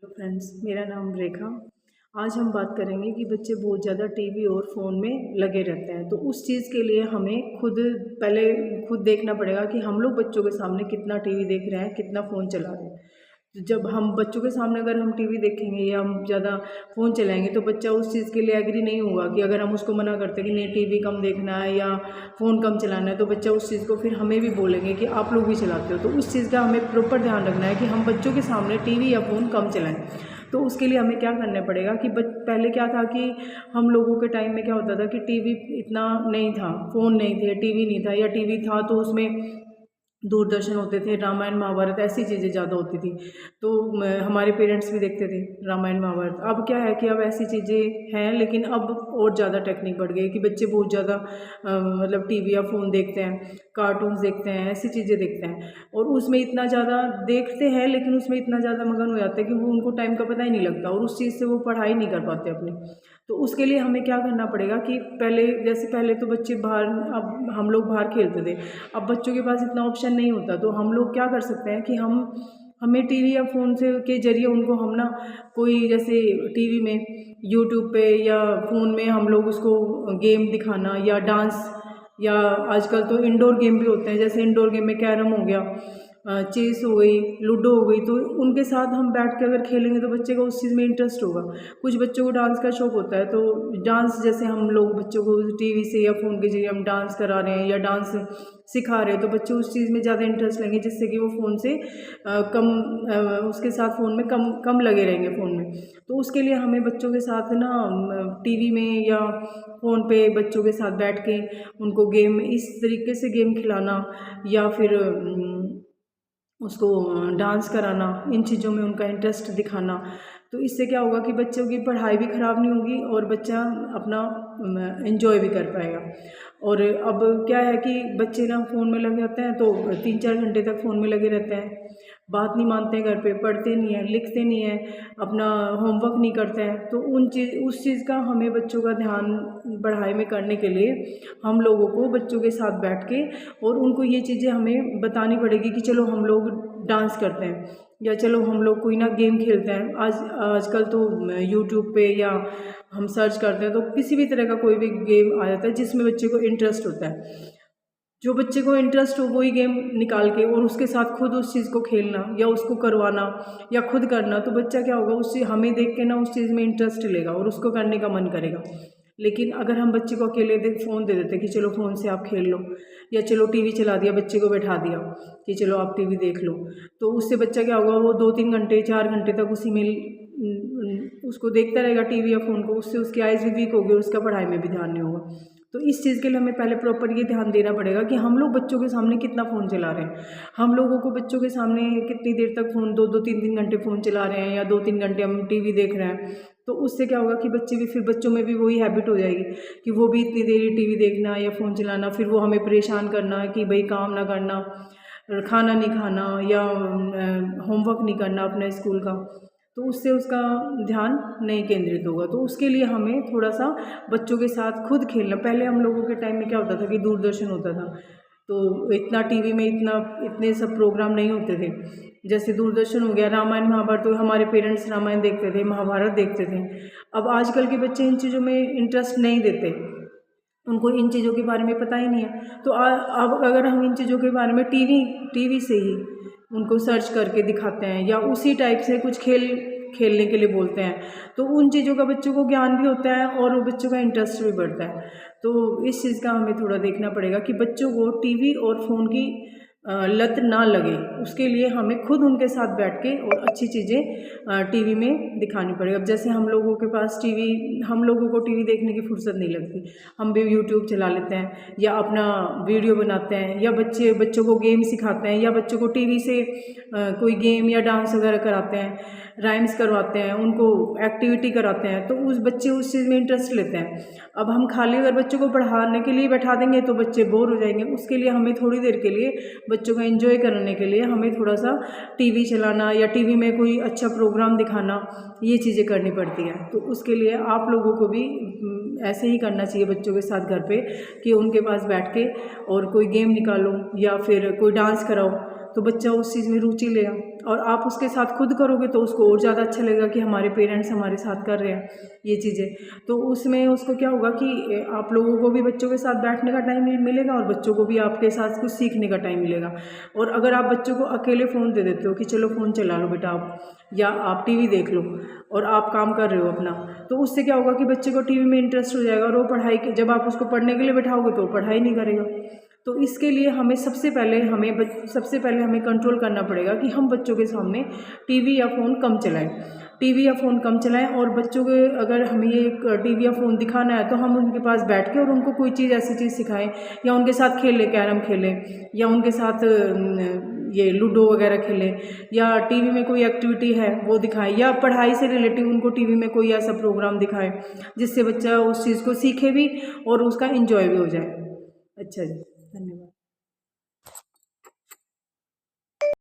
Hello friends, मेरा नाम रेखा। आज हम बात करेंगे कि बच्चे बहुत ज़्यादा टीवी और फ़ोन में लगे रहते हैं। तो उस चीज़ के लिए हमें पहले खुद देखना पड़ेगा कि हम लोग बच्चों के सामने कितना टीवी देख रहे हैं, कितना फ़ोन चला रहे हैं। तो जब हम बच्चों के सामने अगर हम टीवी देखेंगे या हम ज़्यादा फ़ोन चलाएंगे तो बच्चा उस चीज़ के लिए एग्री नहीं होगा। कि अगर हम उसको मना करते हैं कि नहीं टीवी कम देखना है या फ़ोन कम चलाना है, तो बच्चा उस चीज़ को फिर हमें भी बोलेंगे कि आप लोग भी चलाते हो। तो उस चीज़ का हमें प्रॉपर ध्यान रखना है कि हम बच्चों के सामने टीवी या फ़ोन कम चलाएं। तो उसके लिए हमें क्या करना पड़ेगा कि पहले क्या था कि हम लोगों के टाइम में क्या होता था कि टीवी इतना नहीं था, फ़ोन नहीं थे, टीवी नहीं था, या टीवी था तो उसमें दूरदर्शन होते थे, रामायण महाभारत ऐसी चीज़ें ज़्यादा होती थी। तो हमारे पेरेंट्स भी देखते थे रामायण महाभारत। अब क्या है कि अब ऐसी चीज़ें हैं, लेकिन अब और ज़्यादा टेक्निक बढ़ गई है कि बच्चे बहुत ज़्यादा मतलब टीवी या फ़ोन देखते हैं, कार्टून्स देखते हैं, ऐसी चीज़ें देखते हैं। और उसमें इतना ज़्यादा देखते हैं, लेकिन उसमें इतना ज़्यादा मगन हो जाते हैं कि वो उनको टाइम का पता ही नहीं लगता और उस चीज़ से वो पढ़ाई नहीं कर पाते अपनी। तो उसके लिए हमें क्या करना पड़ेगा कि पहले तो बच्चे बाहर, अब हम लोग बाहर खेलते थे, अब बच्चों के पास इतना ऑप्शन नहीं होता। तो हम लोग क्या कर सकते हैं कि हमें टीवी या फ़ोन से के ज़रिए उनको हम ना कोई जैसे टीवी में यूट्यूब पे या फ़ोन में हम लोग उसको गेम दिखाना या डांस, या आजकल तो इंडोर गेम भी होते हैं। जैसे इंडोर गेम में कैरम हो गया, चेस हो गई, लूडो हो गई। तो उनके साथ हम बैठ के अगर खेलेंगे तो बच्चे को उस चीज़ में इंटरेस्ट होगा। कुछ बच्चों को डांस का शौक होता है, तो डांस जैसे हम लोग बच्चों को टीवी से या फ़ोन के जरिए हम डांस करा रहे हैं या डांस सिखा रहे हैं, तो बच्चे उस चीज़ में ज़्यादा इंटरेस्ट लेंगे, जिससे कि वो फ़ोन से कम उसके साथ फ़ोन में कम कम लगे रहेंगे फ़ोन में। तो उसके लिए हमें बच्चों के साथ ना टीवी में या फ़ोन पे बच्चों के साथ बैठ के उनको गेम इस तरीके से गेम खिलाना, या फिर उसको डांस कराना, इन चीज़ों में उनका इंटरेस्ट दिखाना। तो इससे क्या होगा कि बच्चों की पढ़ाई भी ख़राब नहीं होगी और बच्चा अपना एंजॉय भी कर पाएगा। और अब क्या है कि बच्चे ना फ़ोन में लगे होते हैं, तो 3-4 घंटे तक फ़ोन में लगे रहते हैं, बात नहीं मानते हैं, घर पे पढ़ते नहीं हैं, लिखते नहीं हैं, अपना होमवर्क नहीं करते हैं। तो उस चीज़ का हमें बच्चों का ध्यान पढ़ाई में करने के लिए हम लोगों को बच्चों के साथ बैठ के और उनको ये चीज़ें हमें बतानी पड़ेगी कि चलो हम लोग डांस करते हैं, या चलो हम लोग कोई ना गेम खेलते हैं। आजकल तो यूट्यूब पे या हम सर्च करते हैं तो किसी भी तरह का कोई भी गेम आ जाता है जिसमें बच्चे को इंटरेस्ट होता है। जो बच्चे को इंटरेस्ट हो वही गेम निकाल के और उसके साथ खुद उस चीज़ को खेलना या उसको करवाना या खुद करना, तो बच्चा क्या होगा, उससे हमें देख के ना उस चीज़ में इंटरेस्ट लेगा और उसको करने का मन करेगा। लेकिन अगर हम बच्चे को अकेले फ़ोन दे देते कि चलो फ़ोन से आप खेल लो, या चलो टीवी चला दिया, बच्चे को बैठा दिया कि चलो आप टीवी देख लो, तो उससे बच्चा क्या होगा, वो 2-3 घंटे 4 घंटे तक उसी में उसको देखता रहेगा टीवी या फ़ोन को। उससे उसकी आइज़ भी वीक होगी और उसका पढ़ाई में भी ध्यान नहीं होगा। तो इस चीज़ के लिए हमें पहले प्रॉपर ये ध्यान देना पड़ेगा कि हम लोग बच्चों के सामने कितना फ़ोन चला रहे हैं। हम लोगों को बच्चों के सामने कितनी देर तक फ़ोन 2-2 3-3 घंटे फ़ोन चला रहे हैं या 2-3 घंटे हम टीवी देख रहे हैं। तो उससे क्या होगा कि बच्चों में भी वही हैबिट हो जाएगी कि वो भी इतनी देर टीवी देखना या फ़ोन चलाना, फिर वो हमें परेशान करना कि भाई काम ना करना, खाना नहीं खाना, या होमवर्क नहीं करना अपने स्कूल का। तो उससे उसका ध्यान नहीं केंद्रित होगा। तो उसके लिए हमें थोड़ा-सा बच्चों के साथ खुद खेलना। पहले हम लोगों के टाइम में क्या होता था कि दूरदर्शन होता था, तो इतना टीवी में इतने सब प्रोग्राम नहीं होते थे। जैसे दूरदर्शन हो गया, रामायण महाभारत, तो हमारे पेरेंट्स रामायण देखते थे, महाभारत देखते थे। अब आजकल के बच्चे इन चीज़ों में इंटरेस्ट नहीं देते, उनको इन चीज़ों के बारे में पता ही नहीं है। तो अब अगर हम इन चीज़ों के बारे में टीवी से ही उनको सर्च करके दिखाते हैं या उसी टाइप से कुछ खेलने के लिए बोलते हैं, तो उन चीज़ों का बच्चों को ज्ञान भी होता है और वो बच्चों का इंटरेस्ट भी बढ़ता है। तो इस चीज़ का हमें थोड़ा देखना पड़ेगा कि बच्चों को टीवी और फ़ोन की लत ना लगे। उसके लिए हमें खुद उनके साथ बैठ के और अच्छी चीज़ें टीवी में दिखानी पड़ेगी। अब जैसे हम लोगों को टीवी देखने की फुर्सत नहीं लगती, हम भी यूट्यूब चला लेते हैं या अपना वीडियो बनाते हैं, या बच्चों को गेम सिखाते हैं, या बच्चों को टीवी से कोई गेम या डांस वगैरह कराते हैं, राइम्स करवाते हैं, उनको एक्टिविटी कराते हैं, तो बच्चे उस चीज़ में इंटरेस्ट लेते हैं। अब हम खाली अगर बच्चों को पढ़ाने के लिए बैठा देंगे तो बच्चे बोर हो जाएंगे। उसके लिए हमें थोड़ी देर के लिए बच्चों को एंजॉय कराने के लिए हमें थोड़ा सा टीवी चलाना या टीवी में कोई अच्छा प्रोग्राम दिखाना, ये चीज़ें करनी पड़ती हैं। तो उसके लिए आप लोगों को भी ऐसे ही करना चाहिए बच्चों के साथ घर पे, कि उनके पास बैठ के और कोई गेम निकालो या फिर कोई डांस कराओ, तो बच्चा उस चीज़ में रुचि लेगा। और आप उसके साथ खुद करोगे तो उसको और ज़्यादा अच्छा लगेगा कि हमारे पेरेंट्स हमारे साथ कर रहे हैं ये चीज़ें। तो उसमें उसको क्या होगा कि आप लोगों को भी बच्चों के साथ बैठने का टाइम मिलेगा और बच्चों को भी आपके साथ कुछ सीखने का टाइम मिलेगा। और अगर आप बच्चों को अकेले फ़ोन दे देते हो कि चलो फ़ोन चला लो बेटा आप, या आप टीवी देख लो और आप काम कर रहे हो अपना, तो उससे क्या होगा कि बच्चे को टीवी में इंटरेस्ट हो जाएगा और वो पढ़ाई के, जब आप उसको पढ़ने के लिए बैठाओगे तो वो पढ़ाई नहीं करेगा। तो इसके लिए हमें सबसे पहले हमें कंट्रोल करना पड़ेगा कि हम बच्चों के सामने टीवी या फ़ोन कम चलाएं, टीवी या फ़ोन कम चलाएं। और बच्चों के अगर हमें ये टीवी या फ़ोन दिखाना है तो हम उनके पास बैठ के और उनको कोई चीज़ ऐसी चीज़ सिखाएं, या उनके साथ खेलें, कैरम खेलें, या उनके साथ ये लूडो वगैरह खेलें, या टीवी में कोई एक्टिविटी है वो दिखाएं, या पढ़ाई से रिलेटिव उनको टीवी में कोई ऐसा प्रोग्राम दिखाएं जिससे बच्चा उस चीज़ को सीखे भी और उसका एंजॉय भी हो जाए। अच्छा जी।